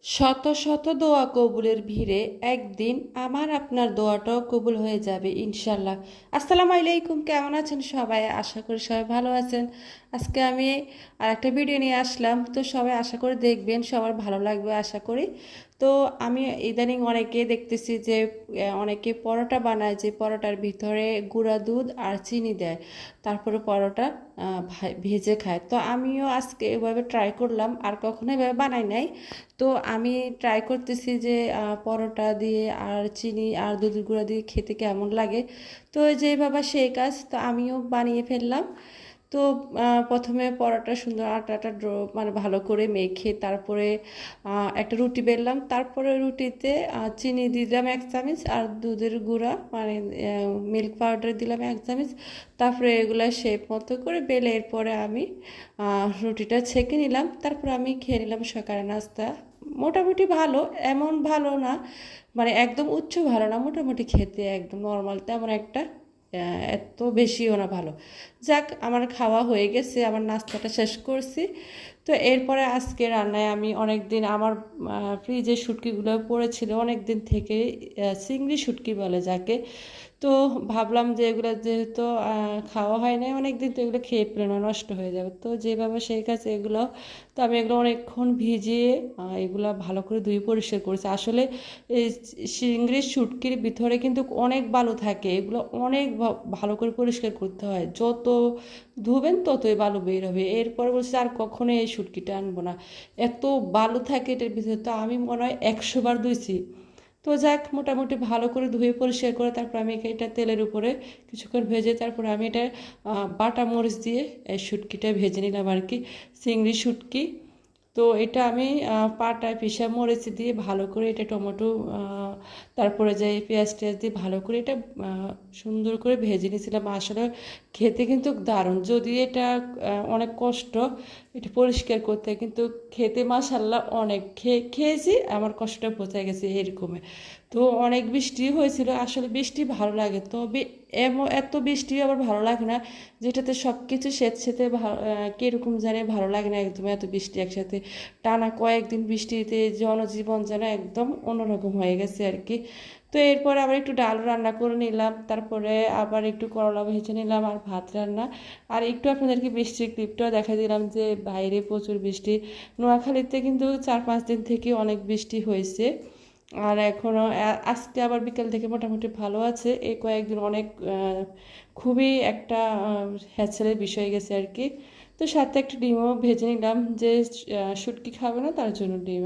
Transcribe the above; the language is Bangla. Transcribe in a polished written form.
শত শত দোয়া কবুলের ভিড়ে একদিন আমার আপনার দোয়াটাও কবুল হয়ে যাবে ইনশাল্লাহ। আসসালামু আলাইকুম, কেমন আছেন সবাই? আশা করি সবাই ভালো আছেন। আজকে আমি আর একটা ভিডিও নিয়ে আসলাম, তো সবাই আশা করি দেখবেন, সবার ভালো লাগবে আশা করি। তো আমি ইদানিং অনেকে দেখতেছি যে অনেকে পরোটা বানায়, যে পরোটার ভিতরে গুঁড়া দুধ আর চিনি দেয়, তারপরে পরোটা ভেজে খায়। তো আমিও আজকে এভাবে ট্রাই করলাম, আর কখনো এভাবে বানাই নাই। তো আমি ট্রাই করতেছি যে পরোটা দিয়ে আর চিনি আর দুধের গুঁড়া দিয়ে খেতে কেমন লাগে। তো যেই বাবা সেই কাজ, তো আমিও বানিয়ে ফেললাম। তো প্রথমে পরোটা সুন্দর আটাটা মানে ভালো করে মেখে তারপরে একটা রুটি বেললাম, তারপরে রুটিতে চিনি দিলাম 1 চামচ আর দুধের গুঁড়া মানে মিল্ক পাউডার দিলাম 1 চামচ। তারপরে এগুলো শেপ মতো করে বেলে এরপরে আমি রুটিটা ছেঁকে নিলাম, তারপর আমি খেয়ে নিলাম সকালে নাস্তা। মোটামুটি ভালো, এমন ভালো না মানে একদম উচ্চ ভালো না, মোটামুটি খেতে একদম নর্মাল, তেমন একটা এত বেশিও না ভালো। যাক, আমার খাওয়া হয়ে গেছে, আমার নাস্তাটা শেষ করছি। তো এরপরে আজকে রান্নায় আমি অনেক দিন আমার ফ্রিজে শুটকিগুলো পড়েছিল অনেক দিন থেকে, চিংড়ি শুটকি বলে যাকে। তো ভাবলাম যে এগুলো যেহেতু খাওয়া হয় না অনেক দিন, তো এগুলো খেয়ে ফেলে না, নষ্ট হয়ে যাবে। তো যেভাবে সেই কাছে এগুলো, তো আমি এগুলো অনেকক্ষণ ভিজিয়ে এগুলো ভালো করে ধুয়ে পরিষ্কার করেছি। আসলে এই চিংড়ির শুটকির ভিতরে কিন্তু অনেক বালু থাকে, এগুলো অনেক ভালো করে পরিষ্কার করতে হয়। যত ধুবেন ততই বালু বের হবে। এরপর বলছি আর কখনো এই শুটকিটা আনবো না, এত বালু থাকে এটার ভিতরে। তো আমি মনে হয় 100 বার ধুইছি। তো যাক, মোটামুটি ভালো করে ধুয়ে পরিষ্কার করে তারপর আমি এটা তেলের উপরে কিছুক্ষণ ভেজে তারপরে আমি এটা বাটা মরিচ দিয়ে এই শুটকিটা ভেজে নিলাম আর কি, চিংড়ি শুটকি। তো এটা আমি পাটায় পিষা মরিচ দিয়ে ভালো করে এটা টমেটো তারপরে যে পেঁয়াজ টেয়াজ দিয়ে ভালো করে এটা সুন্দর করে ভেজে নিয়েছিলাম। আসলে খেতে কিন্তু দারুণ, যদি এটা অনেক কষ্ট এটা পরিষ্কার করতে, কিন্তু খেতে মাশাল্লাহ অনেক খেয়েছি, আমার কষ্টটা বোঝা গেছে এরকমই। তো অনেক বৃষ্টি হয়েছিল, আসলে বৃষ্টি ভালো লাগে, তবে এত বৃষ্টি আবার ভালো লাগে না, যেটাতে সব কিছু স্যাঁতসেঁতে কীরকম জানে ভালো লাগে না একদম। এত বৃষ্টি একসাথে টানা কয়েকদিন বৃষ্টিতে জনজীবন যেন একদম অন্যরকম হয়ে গেছে আর কি। তো এরপরে আবার একটু ডাল রান্না করে নিলাম, তারপরে আবার একটু করলা ভেজে নিলাম আর ভাত রান্না। আর একটু আপনাদেরকে বৃষ্টির ক্লিপটাও দেখা দিলাম যে বাইরে প্রচুর বৃষ্টি। নোয়াখালীতে কিন্তু 4-5 দিন থেকে অনেক বৃষ্টি হয়েছে, আর এখনও আজকে আবার বিকেল থেকে মোটামুটি ভালো আছে। এই কয়েকদিন অনেক খুবই একটা হ্যাসেলের বিষয় গেছে আর কি। তো সাথে একটা ডিমও ভেজে নিলাম, যে শুটকি খাবে না তার জন্য ডিম।